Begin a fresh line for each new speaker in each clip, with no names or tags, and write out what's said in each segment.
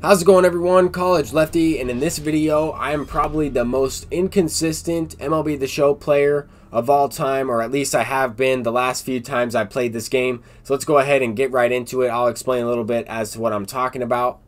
How's it going, everyone? College Lefty, and in this video I am probably the most inconsistent MLB The Show player of all time, or at least I have been the last few times I played this game. So let's go ahead and get right into it. I'll explain a little bit as to what I'm talking about.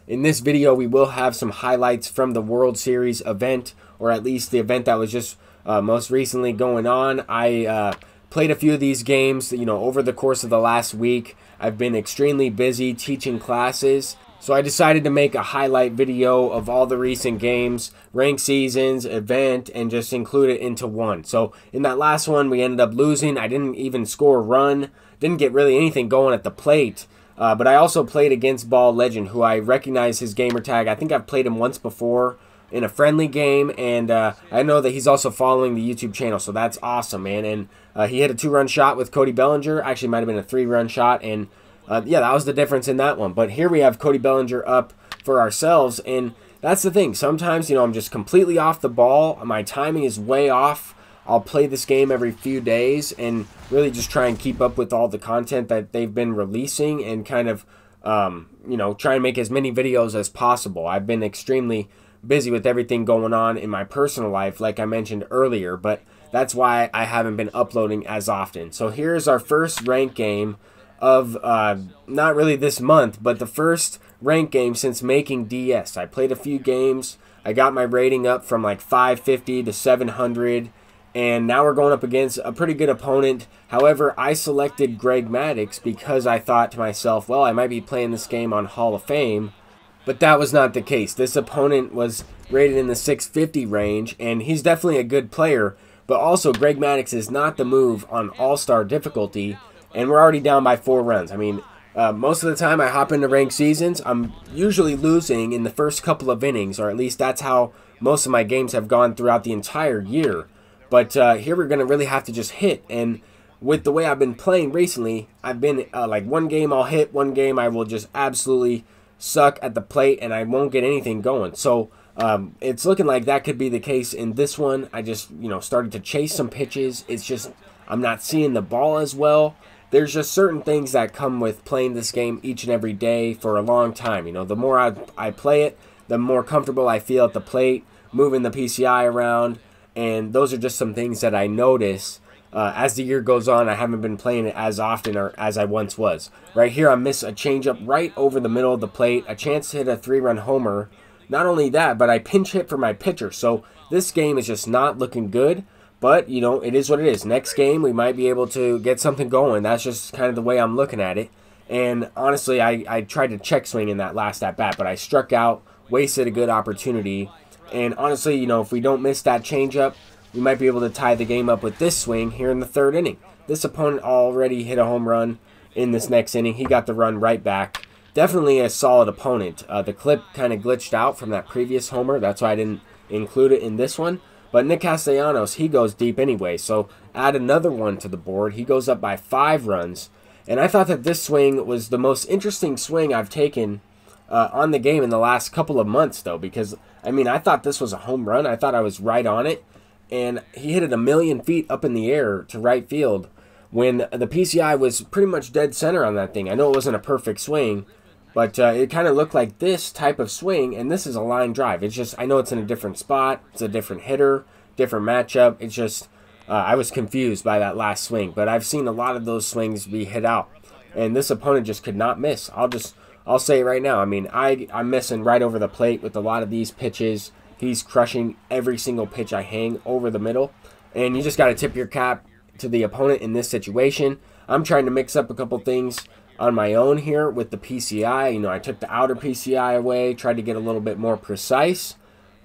In this video we will have some highlights from the World Series event, or at least the event that was just most recently going on. I played a few of these games, over the course of the last week. I've been extremely busy teaching classes. So I decided to make a highlight video of all the recent games, ranked seasons, event, and just include it into one. So in that last one, we ended up losing. I didn't even score a run. Didn't get really anything going at the plate. But I also played against Ball Legend, who I recognize his gamer tag. I think I've played him once before in a friendly game. And I know that he's also following the YouTube channel. So that's awesome, man. And he hit a 2-run shot with Cody Bellinger. Actually, might have been a 3-run shot. And yeah, that was the difference in that one. But here we have Cody Bellinger up for ourselves, and that's the thing. Sometimes, I'm just completely off the ball. My timing is way off. I'll play this game every few days and really just try and keep up with all the content that they've been releasing and kind of, try and make as many videos as possible. I've been extremely busy with everything going on in my personal life, like I mentioned earlier, but that's why I haven't been uploading as often. So here's our first ranked game of not really this month, but the first ranked game since making DS. I played a few games. I got my rating up from like 550 to 700, and now we're going up against a pretty good opponent. However, I selected Greg Maddux because I thought to myself, well, I might be playing this game on Hall of Fame, but that was not the case. This opponent was rated in the 650 range, and he's definitely a good player, but also Greg Maddux is not the move on All-Star difficulty. And we're already down by 4 runs. I mean, most of the time I hop into ranked seasons, I'm usually losing in the first couple of innings, or at least that's how most of my games have gone throughout the entire year. But here we're going to really have to just hit. And with the way I've been playing recently, I've been like one game I'll hit, one game I will just absolutely suck at the plate, and I won't get anything going. So it's looking like that could be the case in this one. I just, started to chase some pitches. It's just I'm not seeing the ball as well. There's just certain things that come with playing this game each and every day for a long time. The more I play it, the more comfortable I feel at the plate, moving the PCI around, and those are just some things that I notice. As the year goes on, I haven't been playing it as often or as I once was. Right here, I miss a changeup right over the middle of the plate, a chance to hit a 3-run homer. Not only that, but I pinch hit for my pitcher, so this game is just not looking good. But, it is what it is. Next game, we might be able to get something going. That's just kind of the way I'm looking at it. And honestly, I tried to check swing in that last at-bat, but I struck out, wasted a good opportunity. And honestly, if we don't miss that changeup, we might be able to tie the game up with this swing here in the 3rd inning. This opponent already hit a home run in this next inning. He got the run right back. Definitely a solid opponent. The clip kind of glitched out from that previous homer. That's why I didn't include it in this one. But Nick Castellanos, he goes deep anyway, so add another one to the board. He goes up by 5 runs. And I thought that this swing was the most interesting swing I've taken on the game in the last couple of months, though, because, I thought this was a home run. I thought I was right on it. And he hit it 1,000,000 feet up in the air to right field when the PCI was pretty much dead center on that thing. I know it wasn't a perfect swing, but it kind of looked like this type of swing, and this is a line drive. It's just, I know it's in a different spot. It's a different hitter, different matchup. It's just, I was confused by that last swing. But I've seen a lot of those swings be hit out, and this opponent just could not miss. I'll say it right now. I'm missing right over the plate with a lot of these pitches. He's crushing every single pitch I hang over the middle, and you just got to tip your cap to the opponent in this situation. I'm trying to mix up a couple things on my own here with the PCI. I took the outer PCI away, tried to get a little bit more precise,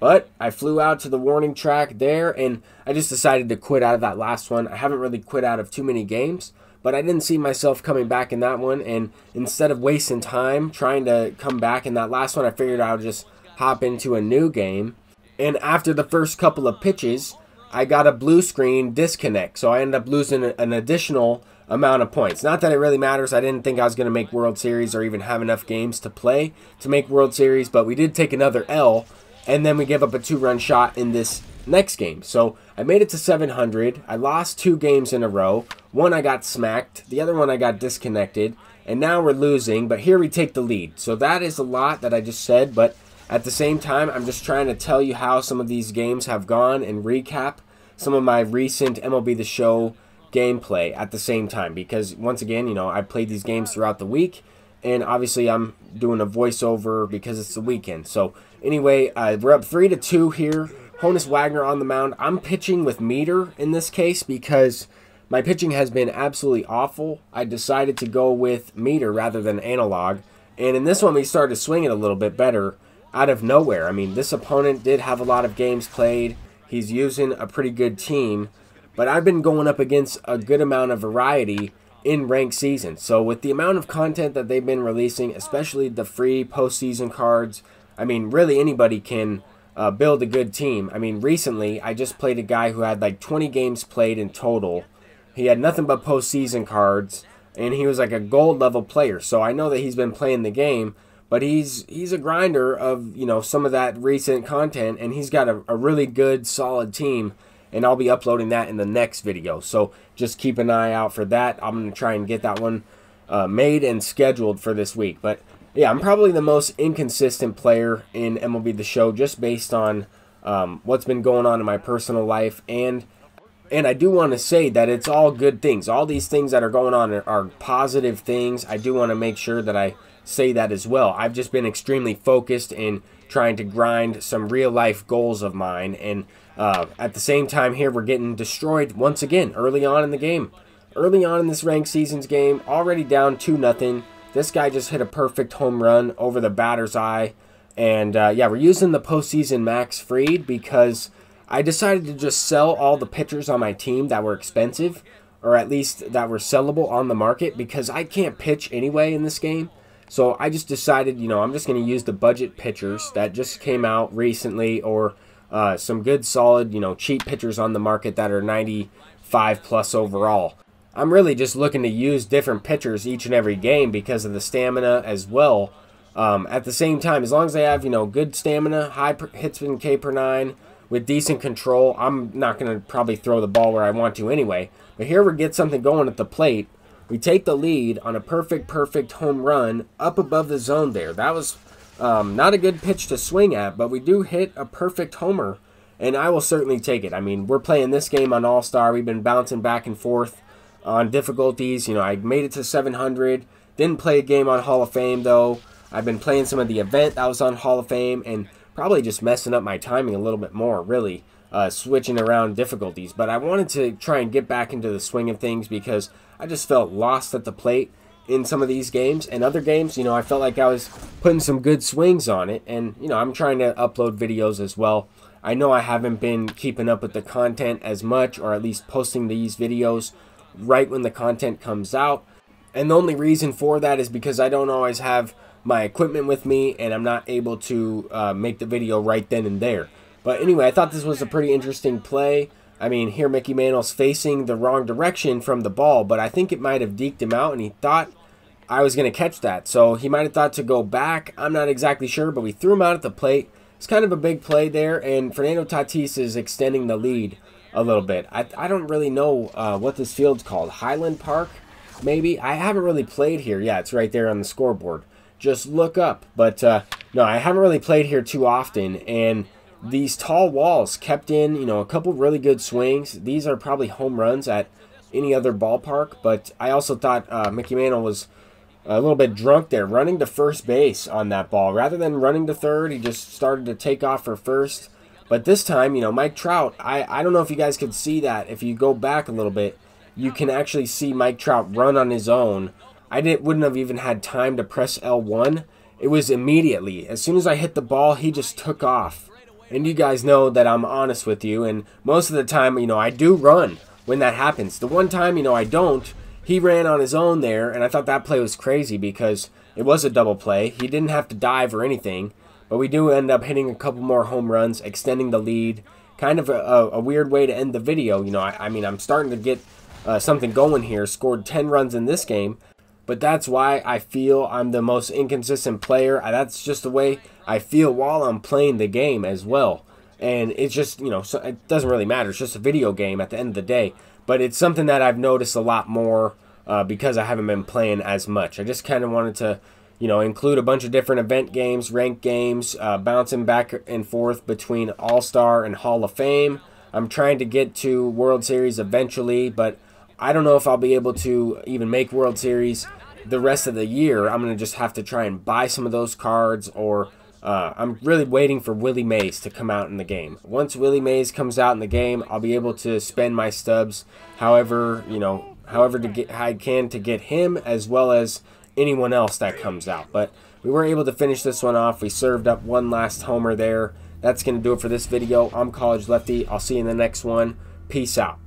but I flew out to the warning track there, and I just decided to quit out of that last one. I haven't really quit out of too many games, but I didn't see myself coming back in that one, and instead of wasting time trying to come back in that last one, I figured I would just hop into a new game. And after the first couple of pitches, I got a blue screen disconnect, so I ended up losing an additional amount of points. Not that it really matters. I didn't think I was going to make World Series or even have enough games to play to make World Series, but we did take another L, and then we gave up a 2-run shot in this next game. So I made it to 700. I lost 2 games in a row. One I got smacked. The other one I got disconnected. and now we're losing, but here we take the lead. So that is a lot that I just said, but at the same time, I'm just trying to tell you how some of these games have gone and recap some of my recent MLB The Show gameplay at the same time, because once again, you know, I played these games throughout the week, and obviously I'm doing a voiceover because it's the weekend. So anyway, we're up 3-2 here. Honus Wagner on the mound. I'm pitching with meter in this case because my pitching has been absolutely awful. I decided to go with meter rather than analog, and in this one we started swinging a little bit better out of nowhere. I mean, this opponent did have a lot of games played. He's using a pretty good team, but I've been going up against a good amount of variety in ranked season. So with the amount of content that they've been releasing, especially the free postseason cards, I mean, really anybody can build a good team. I mean, recently I just played a guy who had like 20 games played in total. He had nothing but postseason cards, and he was like a gold level player. So I know that he's been playing the game, but he's a grinder of, you know, some of that recent content, and he's got a really good, solid team, and I'll be uploading that in the next video. So just keep an eye out for that. I'm going to try and get that one made and scheduled for this week. But yeah, I'm probably the most inconsistent player in MLB The Show just based on what's been going on in my personal life, and I do want to say that it's all good things. All these things that are going on are positive things. I do want to make sure that I say that as well. I've just been extremely focused in trying to grind some real life goals of mine, and at the same time here we're getting destroyed once again early on in the game. Early on in this ranked seasons game, already down 2-0. This guy just hit a perfect home run over the batter's eye, and yeah, we're using the postseason max freed because I decided to just sell all the pitchers on my team that were expensive, or at least that were sellable on the market, because I can't pitch anyway in this game. So I just decided, you know, I'm just going to use the budget pitchers that just came out recently, or some good solid, you know, cheap pitchers on the market that are 95 plus overall. I'm really just looking to use different pitchers each and every game because of the stamina as well. At the same time, as long as they have, you know, good stamina, high hits in K per 9, with decent control, I'm not going to probably throw the ball where I want to anyway. But here we get something going at the plate. We take the lead on a perfect home run up above the zone there. That was not a good pitch to swing at, but we do hit a perfect homer, and I will certainly take it. I mean, we're playing this game on All-Star. We've been bouncing back and forth on difficulties. You know, I made it to 700. Didn't play a game on Hall of Fame, though. I've been playing some of the event that was on Hall of Fame, and probably just messing up my timing a little bit more, really, switching around difficulties. But I wanted to try and get back into the swing of things because I just felt lost at the plate in some of these games. And other games, you know, I felt like I was putting some good swings on it. And, you know, I'm trying to upload videos as well. I know I haven't been keeping up with the content as much, or at least posting these videos right when the content comes out. And the only reason for that is because I don't always have my equipment with me, and I'm not able to make the video right then and there. But anyway, I thought this was a pretty interesting play. I mean, here Mickey Mantle's facing the wrong direction from the ball, but I think it might have deked him out, and he thought I was going to catch that. So he might have thought to go back. I'm not exactly sure, but we threw him out at the plate. It's kind of a big play there, and Fernando Tatis is extending the lead a little bit. I don't really know what this field's called. Highland Park, maybe? I haven't really played here. Yeah, it's right there on the scoreboard. Just look up. But no, I haven't really played here too often, and these tall walls kept in, you know, a couple really good swings. These are probably home runs at any other ballpark, but I also thought Mickey Mantle was a little bit drunk there, running to first base on that ball. Rather than running to third, he just started to take off for first. But this time, you know, Mike Trout, I don't know if you guys could see that. If you go back a little bit, you can actually see Mike Trout run on his own. Wouldn't have even had time to press L1. It was immediately. As soon as I hit the ball, he just took off. And you guys know that I'm honest with you, and most of the time, you know, I do run when that happens. The one time, you know, I don't, he ran on his own there, and I thought that play was crazy because it was a double play. He didn't have to dive or anything, but we do end up hitting a couple more home runs, extending the lead. Kind of a weird way to end the video. You know, I mean, I'm starting to get something going here. Scored 10 runs in this game. But that's why I feel I'm the most inconsistent player. That's just the way I feel while I'm playing the game as well. And it's just, you know, so it doesn't really matter. It's just a video game at the end of the day. But it's something that I've noticed a lot more because I haven't been playing as much. I just kind of wanted to, you know, include a bunch of different event games, ranked games, bouncing back and forth between All-Star and Hall of Fame. I'm trying to get to World Series eventually, but I don't know if I'll be able to even make World Series the rest of the year. I'm going to just have to try and buy some of those cards, or I'm really waiting for Willie Mays to come out in the game. Once Willie Mays comes out in the game, I'll be able to spend my stubs however I can to get him, as well as anyone else that comes out. But we were able to finish this one off. We served up one last homer there. That's going to do it for this video. I'm College Lefty. I'll see you in the next one. Peace out.